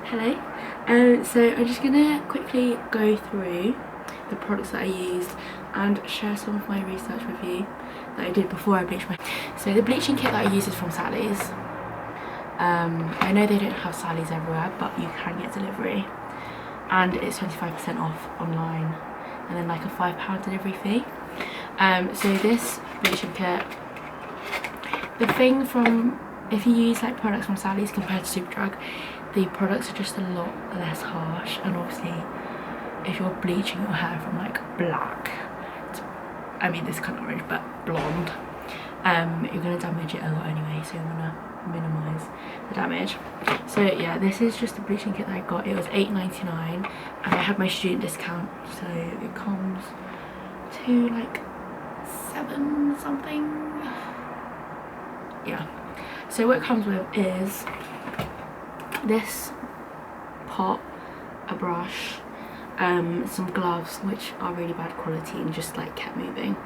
Hello. So I'm just gonna quickly go through the products that I used and share some of my research with you that I did before I bleached my. So the bleaching kit that I use is from Sally's. I know they don't have Sally's everywhere, but you can get delivery, and it's 25% off online, and then like a £5 delivery fee. So this bleaching kit, the thing from, if you use like products from Sally's compared to Superdrug, the products are just a lot less harsh, and obviously if you're bleaching your hair from like black, I mean this kind of orange, but blonde, you're going to damage it a lot anyway, so you want to minimise the damage. So yeah, this is just the bleaching kit that I got. It was £8.99 and I had my student discount, so it comes to like 7 something. Yeah, so what it comes with is this pot, a brush, some gloves which are really bad quality and just like kept moving,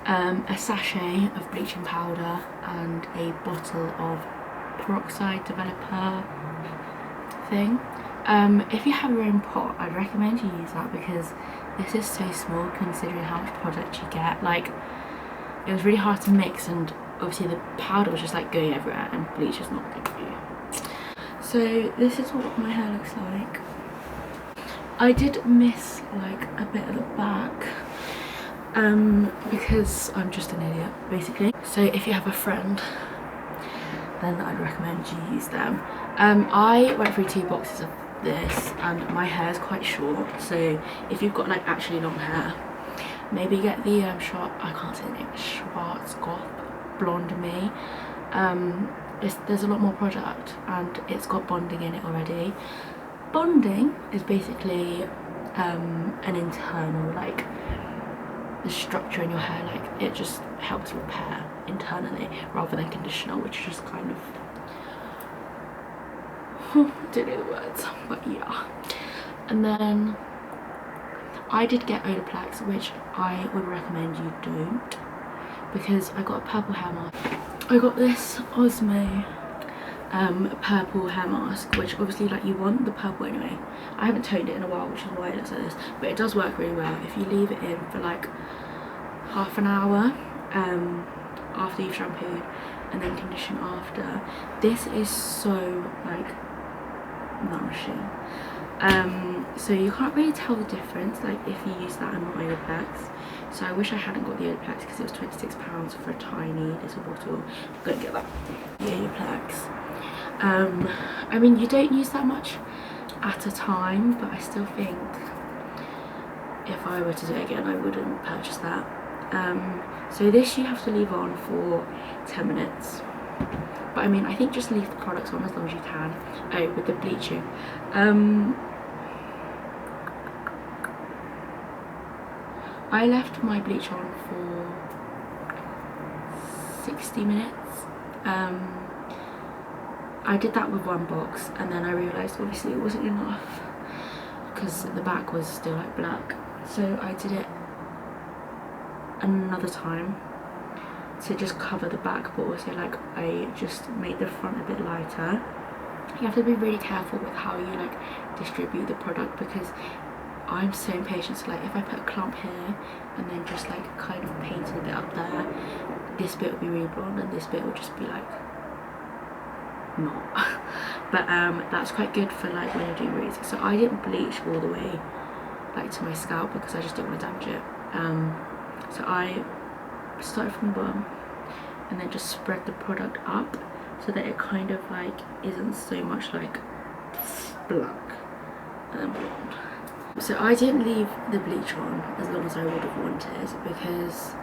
a sachet of bleaching powder and a bottle of peroxide developer thing. If you have your own pot, I'd recommend you use that because this is so small considering how much product you get. Like, it was really hard to mix, and obviously the powder was just like going everywhere, and bleach is not good for you. So this is what my hair looks like. I did miss like a bit of the back because I'm just an idiot basically. So if you have a friend, then I'd recommend you use them. I went through 2 boxes of this and my hair is quite short, so if you've got like actually long hair, maybe get the I can't say the name, Schwarzkopf Blonde Me. There's a lot more product and it's got bonding in it already. Bonding is basically an internal, like the structure in your hair, like it just helps repair internally rather than conditioner, which is just kind of don't know the words, but yeah. And then I did get Olaplex, which I would recommend you don't, because I got a purple hair mask. I got this Osmo purple hair mask, which obviously like you want the purple anyway. I haven't toned it in a while, which is why it looks like this, but it does work really well if you leave it in for like half an hour after you've shampooed and then condition after. This is so like nourishing. So you can't really tell the difference like if you use that and not Olaplex. So I wish I hadn't got the Olaplex because it was £26 for a tiny little bottle. I'm gonna get that, the Olaplex. I mean, you don't use that much at a time, but I still think if I were to do it again, I wouldn't purchase that. So this you have to leave on for 10 minutes. But I mean, I think just leave the products on as long as you can. Oh, with the bleaching. I left my bleach on for 60 minutes. I did that with 1 box and then I realised obviously it wasn't enough because the back was still like black. So I did it another time to just cover the back, but also like I just made the front a bit lighter. You have to be really careful with how you like distribute the product, because I'm so impatient. So like if I put a clump here and then just like kind of paint a bit up there, this bit will be really blonde and this bit will just be like not. But that's quite good for like when you're doing roots. So I didn't bleach all the way like to my scalp because I just didn't want to damage it. So I started from the bottom and then just spread the product up so that it kind of like isn't so much like black and then blonde. So I didn't leave the bleach on as long as I would have wanted because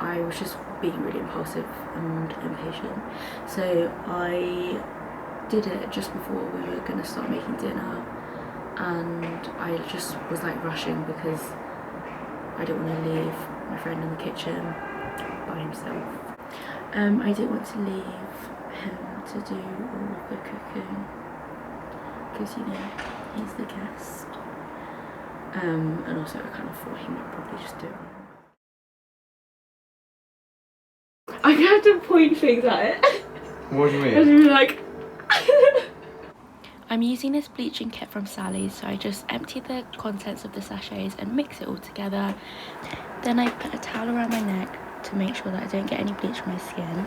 I was just being really impulsive and impatient. So I did it just before we were going to start making dinner, and I just was like rushing because I didn't want to leave my friend in the kitchen by himself. I didn't want to leave him to do all of the cooking because, you know, he's the guest. And also I kind of thought he might probably just do it. I had to point things at it. What do you mean? And be like I'm using this bleaching kit from Sally's, so I just empty the contents of the sachets and mix it all together. Then I put a towel around my neck to make sure that I don't get any bleach on my skin.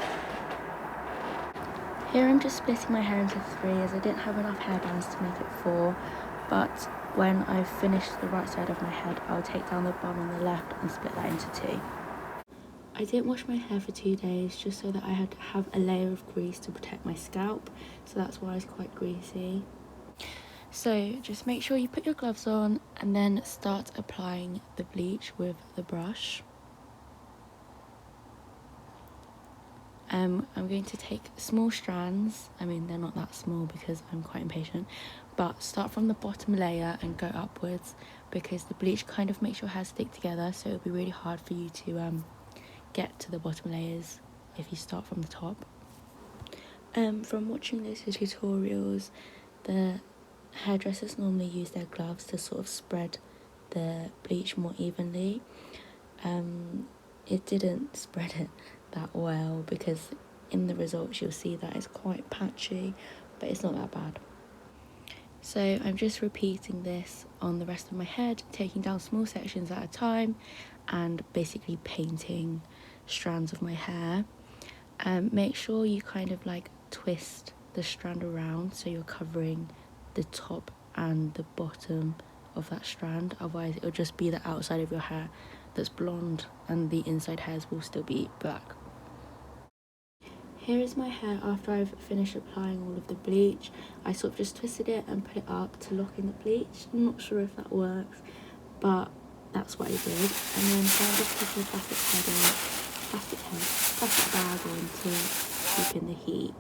Here I'm just splitting my hair into 3 as I didn't have enough hairbands to make it 4, but when I've finished the right side of my head, I'll take down the bun on the left and split that into 2. I didn't wash my hair for 2 days just so that I had to have a layer of grease to protect my scalp, so that's why it's quite greasy. So just make sure you put your gloves on and then start applying the bleach with the brush. I'm going to take small strands. I mean, they're not that small because I'm quite impatient, but start from the bottom layer and go upwards because the bleach kind of makes your hair stick together, so it'll be really hard for you to get to the bottom layers if you start from the top. From watching those tutorials, the hairdressers normally use their gloves to sort of spread the bleach more evenly. It didn't spread it that well because in the results you'll see that it's quite patchy, but it's not that bad. So I'm just repeating this on the rest of my head, taking down small sections at a time and basically painting strands of my hair. Make sure you kind of like twist the strand around so you're covering the top and the bottom of that strand, otherwise it'll just be the outside of your hair that's blonde and the inside hairs will still be black. Here is my hair after I've finished applying all of the bleach. I sort of just twisted it and put it up to lock in the bleach. I'm not sure if that works, but that's what I did. And then I just put a plastic bag on to keep in the heat.